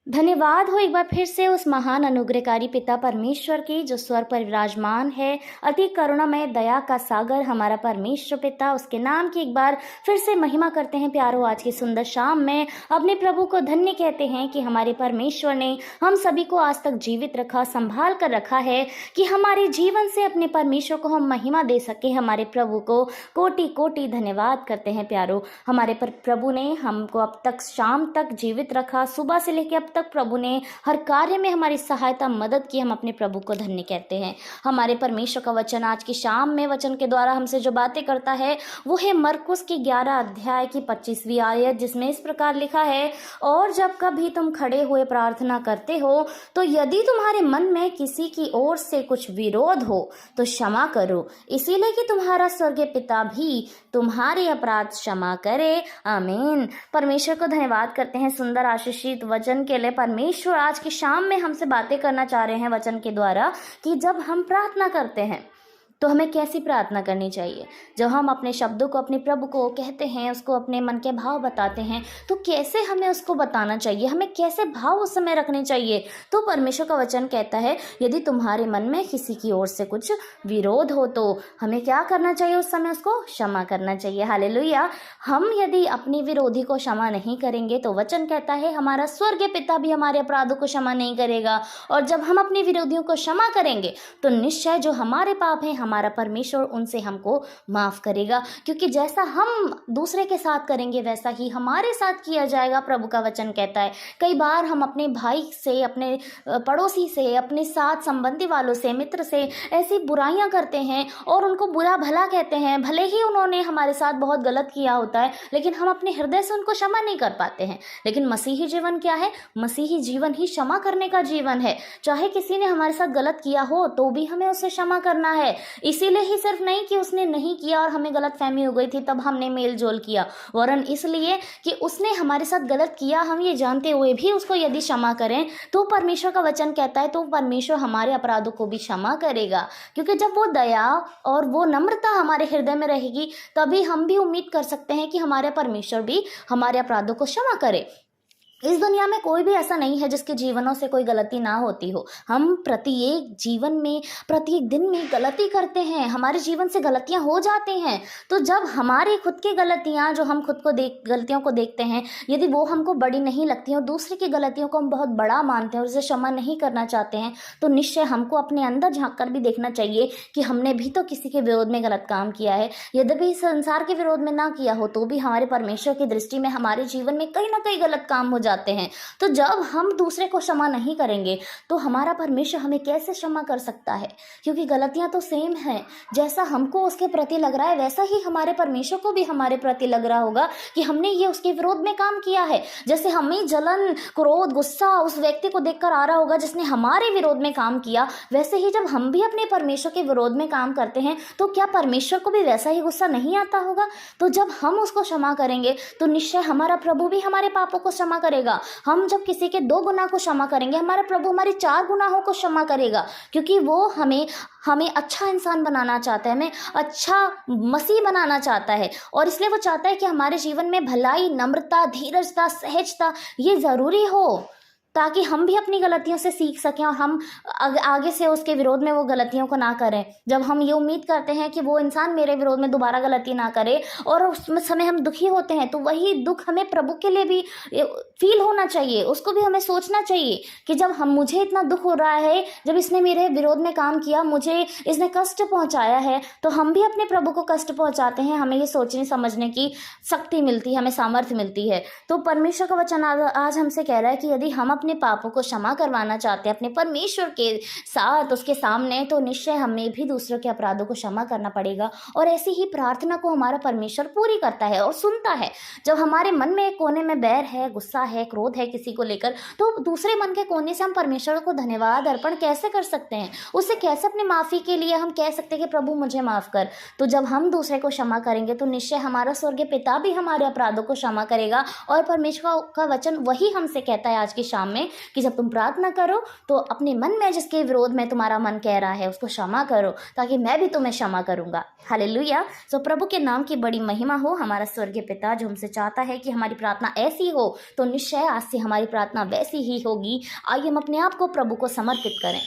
धन्यवाद हो एक बार फिर से उस महान अनुग्रहकारी पिता परमेश्वर की, जो स्वर्ग पर विराजमान है, अति करुणामय दया का सागर हमारा परमेश्वर पिता। उसके नाम की एक बार फिर से महिमा करते हैं प्यारो। आज की सुंदर शाम में अपने प्रभु को धन्य कहते हैं कि हमारे परमेश्वर ने हम सभी को आज तक जीवित रखा, संभाल कर रखा है कि हमारे जीवन से अपने परमेश्वर को हम महिमा दे सके। हमारे प्रभु को कोटि कोटि धन्यवाद करते हैं प्यारो। हमारे प्रभु ने हमको अब तक शाम तक जीवित रखा, सुबह से लेकर अब तक प्रभु ने हर कार्य में हमारी सहायता मदद की। हम अपने प्रभु को धन्य कहते हैं। हमारे परमेश्वर का वचन आज की शाम में वचन के द्वारा हमसे जो बातें करता है वो है मरकुस की 11 अध्याय की 25वीं आयत, जिसमें इस प्रकार लिखा है, और जब कभी तुम खड़े हुए प्रार्थना करते हो तो यदि तुम्हारे मन में किसी की ओर से कुछ विरोध हो तो क्षमा करो, इसीलिए कि तुम्हारा स्वर्गीय पिता भी तुम्हारे अपराध क्षमा करे। आमीन। परमेश्वर को धन्यवाद करते हैं सुंदर आशीषित वचन के लिए। परमेश्वर आज की शाम में हमसे बातें करना चाह रहे हैं वचन के द्वारा कि जब हम प्रार्थना करते हैं तो हमें कैसी प्रार्थना करनी चाहिए। जब हम अपने शब्दों को अपने प्रभु को कहते हैं, उसको अपने मन के भाव बताते हैं, तो कैसे हमें उसको बताना चाहिए, हमें कैसे भाव उस समय रखने चाहिए। तो परमेश्वर का वचन कहता है, यदि तुम्हारे मन में किसी की ओर से कुछ विरोध हो तो हमें क्या करना चाहिए, उस समय उसको क्षमा करना चाहिए। हालेलुया। हम यदि अपने विरोधी को क्षमा नहीं करेंगे तो वचन कहता है हमारा स्वर्गीय पिता भी हमारे अपराधों को क्षमा नहीं करेगा। और जब हम अपने विरोधियों को क्षमा करेंगे तो निश्चय जो हमारे पाप हैं हमारा परमेश्वर उनसे हमको माफ करेगा, क्योंकि जैसा हम दूसरे के साथ करेंगे वैसा ही हमारे साथ किया जाएगा। प्रभु का वचन कहता है कई बार हम अपने भाई से, अपने पड़ोसी से, अपने साथ संबंधी वालों से, मित्र से ऐसी बुराइयां करते हैं और उनको बुरा भला कहते हैं, भले ही उन्होंने हमारे साथ बहुत गलत किया होता है, लेकिन हम अपने हृदय से उनको क्षमा नहीं कर पाते हैं। लेकिन मसीही जीवन क्या है? मसीही जीवन ही क्षमा करने का जीवन है। चाहे किसी ने हमारे साथ गलत किया हो तो भी हमें उसे क्षमा करना है। इसीलिए ही सिर्फ नहीं कि उसने नहीं किया और हमें गलत फहमी हो गई थी तब हमने मेल जोल किया, वरन इसलिए कि उसने हमारे साथ गलत किया, हम ये जानते हुए भी उसको यदि क्षमा करें तो परमेश्वर का वचन कहता है तो परमेश्वर हमारे अपराधों को भी क्षमा करेगा। क्योंकि जब वो दया और वो नम्रता हमारे हृदय में रहेगी तभी हम भी उम्मीद कर सकते हैं कि हमारे परमेश्वर भी हमारे अपराधों को क्षमा करे। इस दुनिया में कोई भी ऐसा नहीं है जिसके जीवनों से कोई गलती ना होती हो। हम प्रत्येक जीवन में, प्रत्येक दिन में गलती करते हैं, हमारे जीवन से गलतियां हो जाती हैं। तो जब हमारी खुद की गलतियां, जो हम खुद को गलतियों को देखते हैं, यदि वो हमको बड़ी नहीं लगती और दूसरे की गलतियों को हम बहुत बड़ा मानते हैं और उसे क्षमा नहीं करना चाहते हैं, तो निश्चय हमको अपने अंदर झांक कर भी देखना चाहिए कि हमने भी तो किसी के विरोध में गलत काम किया है। यद्यपि संसार के विरोध में ना किया हो तो भी हमारे परमेश्वर की दृष्टि में हमारे जीवन में कहीं ना कहीं गलत काम हो जाते हैं। तो जब हम दूसरे को क्षमा नहीं करेंगे तो हमारा परमेश्वर हमें कैसे क्षमा कर सकता है? क्योंकि गलतियां तो सेम हैं। जैसा हमको उसके प्रति लग रहा है वैसा ही हमारे परमेश्वर को भी हमारे प्रति लग रहा होगा कि हमने ये उसके विरोध में काम किया है। जैसे हमें जलन, क्रोध, गुस्सा उस व्यक्ति को देखकर आ रहा होगा जिसने हमारे विरोध में काम किया, वैसे ही जब हम भी अपने परमेश्वर के विरोध में काम करते हैं तो क्या परमेश्वर को भी वैसा ही गुस्सा नहीं आता होगा? तो जब हम उसको क्षमा करेंगे तो निश्चय हमारा प्रभु भी हमारे पापों को क्षमा करेगा। हम जब किसी के 2 गुनाह को क्षमा करेंगे, हमारा प्रभु हमारे 4 गुनाहों को क्षमा करेगा, क्योंकि वो हमें अच्छा इंसान बनाना चाहता है, हमें अच्छा मसीह बनाना चाहता है। और इसलिए वो चाहता है कि हमारे जीवन में भलाई, नम्रता, धीरजता, सहजता ये ज़रूरी हो, ताकि हम भी अपनी गलतियों से सीख सकें और हम आगे से उसके विरोध में वो गलतियों को ना करें। जब हम ये उम्मीद करते हैं कि वो इंसान मेरे विरोध में दोबारा गलती ना करे और उस समय हम दुखी होते हैं, तो वही दुख हमें प्रभु के लिए भी फील होना चाहिए। उसको भी हमें सोचना चाहिए कि जब मुझे इतना दुख हो रहा है, जब इसने मेरे विरोध में काम किया, मुझे इसने कष्ट पहुंचाया है, तो हम भी अपने प्रभु को कष्ट पहुंचाते हैं। हमें ये सोचने समझने की शक्ति मिलती है, हमें सामर्थ्य मिलती है। तो परमेश्वर का वचन आज हमसे कह रहा है कि यदि हम अपने पापों को क्षमा करवाना चाहते हैं अपने परमेश्वर के साथ, उसके सामने, तो निश्चय हमें भी दूसरों के अपराधों को क्षमा करना पड़ेगा। और ऐसी ही प्रार्थना को हमारा परमेश्वर पूरी करता है और सुनता है। जब हमारे मन में एक कोने में बैर है, गुस्सा है, क्रोध है किसी को लेकर, तो दूसरे मन के कोने से हम परमेश्वर को धन्यवाद अर्पण कैसे कर सकते हैं? उससे कैसे अपनी माफ़ी के लिए हम कह सकते हैं कि प्रभु मुझे माफ़ कर? तो जब हम दूसरे को क्षमा करेंगे तो निश्चय हमारा स्वर्गीय पिता भी हमारे अपराधों को क्षमा करेगा। और परमेश्वर का वचन वही हमसे कहता है आज की शाम में कि जब तुम प्रार्थना करो तो अपने मन में जिसके विरोध में तुम्हारा मन कह रहा है उसको क्षमा करो, ताकि मैं भी तुम्हें क्षमा करूँगा। हालेलुया। सो प्रभु के नाम की बड़ी महिमा हो। हमारा स्वर्गीय पिता जो हमसे चाहता है कि हमारी प्रार्थना ऐसी हो, तो निश्चय आज से हमारी प्रार्थना वैसी ही होगी। आइए हम अपने आप को प्रभु को समर्पित करें।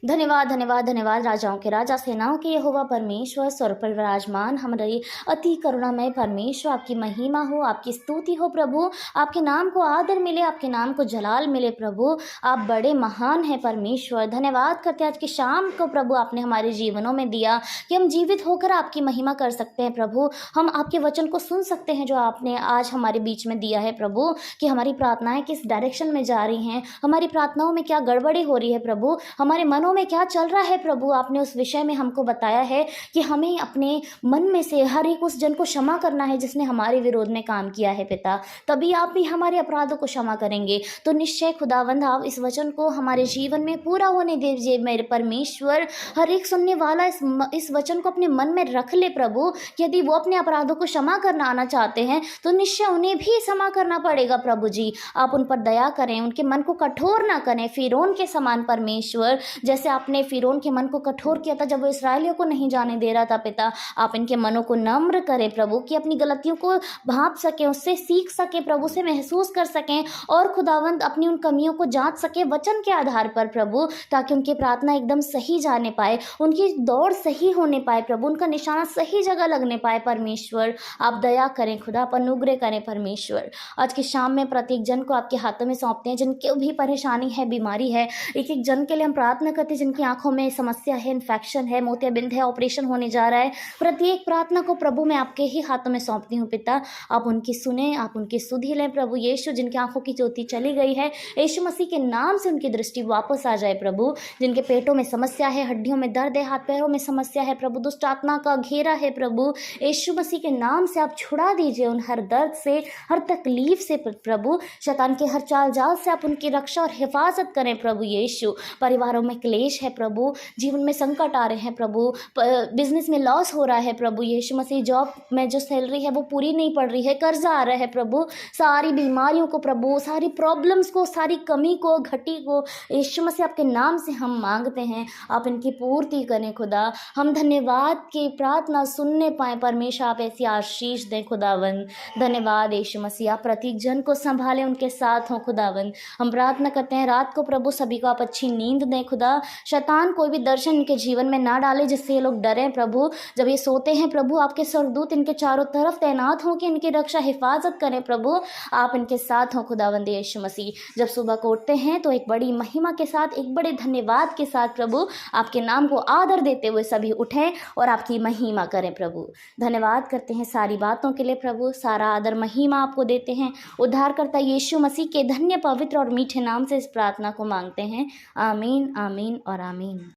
धन्यवाद धन्यवाद धन्यवाद राजाओं के राजा, सेनाओं के यहोवा परमेश्वर, स्वर्ग पर विराजमान हमारे अति करुणामय परमेश्वर, आपकी महिमा हो, आपकी स्तुति हो प्रभु। आपके नाम को आदर मिले, आपके नाम को जलाल मिले प्रभु। आप बड़े महान हैं परमेश्वर। धन्यवाद करते हैं आज की शाम को प्रभु आपने हमारे जीवनों में दिया कि हम जीवित होकर आपकी महिमा कर सकते हैं प्रभु। हम आपके वचन को सुन सकते हैं जो आपने आज हमारे बीच में दिया है प्रभु, कि हमारी प्रार्थनाएं किस डायरेक्शन में जा रही हैं, हमारी प्रार्थनाओं में क्या गड़बड़ी हो रही है प्रभु, हमारे मनों में क्या चल रहा है प्रभु। आपने उस विषय में हमको बताया है कि हमें अपने मन में से हर एक उस जन को क्षमा करना है जिसने हमारे विरोध में काम किया है पिता, तभी आप भी हमारे अपराधों को क्षमा करेंगे। तो निश्चय खुदावंद आप इस वचन को हमारे जीवन में पूरा होने दीजिए मेरे परमेश्वर। हर एक सुनने वाला इस वचन को अपने मन में रख ले प्रभु, कि यदि वो अपने अपराधों को क्षमा करना आना चाहते हैं तो निश्चय उन्हें भी क्षमा करना पड़ेगा प्रभु जी। आप उन पर दया करें, उनके मन को कठोर ना करें फिरौन के समान परमेश्वर। जैसे आपने फिरौन के मन को कठोर किया था जब वो इसराइलियों को नहीं जाने दे रहा था पिता, आप इनके मनों को नम्र करें प्रभु, कि अपनी गलतियों को भांप सकें, उससे सीख सके प्रभु, से महसूस कर सकें और खुदावंद अपनी उन कमियों को जांच सके वचन के आधार पर प्रभु, ताकि उनकी प्रार्थना एकदम सही जाने पाए, उनकी दौड़ सही होने पाए प्रभु, उनका निशाना सही जगह लगने पाए परमेश्वर। आप दया करें खुदा, आप अनुग्रह करें परमेश्वर। आज की शाम में प्रत्येक जन को आपके हाथों में सौंपते हैं, जिनकी भी परेशानी है, बीमारी है, एक एक जन के लिए हम प्रार्थना करते हैं जिनकी आंखों में समस्या है, इन्फेक्शन है, मोतियाबिंद है, ऑपरेशन होने जा रहा है। प्रत्येक प्रार्थना को प्रभु मैं आपके ही हाथों में सौंपती हूँ पिता। आप उनकी सुने, आप उनकी सुधि लें प्रभु यीशु। जिनकी आंखों की ज्योति चली गई है, यीशु मसीह के नाम से उनकी दृष्टि वापस आ जाए प्रभु। जिनके पेटों में समस्या है, हड्डियों में दर्द है, हाथ पैरों में समस्या है प्रभु, दुष्ट आत्मा का घेरा है प्रभु, यीशु मसीह के नाम से आप छुड़ा दीजिए उन हर दर्द से, हर तकलीफ से प्रभु। शैतान के हर चाल जाल से आप उनकी रक्षा और हिफाजत करें प्रभु यीशु। परिवारों में क्लेश है प्रभु, जीवन में संकट आ रहे हैं प्रभु, बिजनेस में लॉस हो रहा है प्रभु यीशु मसीह, जॉब में जो सैलरी है वो पूरी नहीं पड़ रही है, कर्जा आ रहा है प्रभु, सारी बीमारियों को प्रभु, सारी प्रॉब्लम्स को, सारी कमी को, घटी को यीशु मसीह आपके नाम से हम मांगते हैं, आप इनकी पूर्ति करें खुदा। हम धन्यवाद की प्रार्थना सुनने पाए परमेश्वर, आप ऐसी आशीष दें खुदावन। धन्यवाद यीशु मसीह, आप प्रत्येक जन को संभालें, उनके साथ हों खुदावन। हम प्रार्थना करते हैं रात को प्रभु सभी को आप अच्छी नींद दें खुदा। शैतान कोई भी दर्शन इनके जीवन में ना डाले जिससे ये लोग डरें प्रभु। जब ये सोते हैं प्रभु, आपके स्वर्गदूत इनके चारों तरफ तैनात हों कि इनकी रक्षा हिफाजत करें प्रभु। आप इनके साथ हों खुदावंद यीशु मसीह। जब सुबह को उठते हैं तो एक बड़ी महिमा के साथ, एक बड़े धन्यवाद के साथ प्रभु आपके नाम को आदर देते हुए सभी उठें और आपकी महिमा करें प्रभु। धन्यवाद करते हैं सारी बातों के लिए प्रभु, सारा आदर महिमा आपको देते हैं। उद्धारकर्ता यीशु मसीह के धन्य पवित्र और मीठे नाम से इस प्रार्थना को मांगते हैं। आमीन आमीन और आमीन।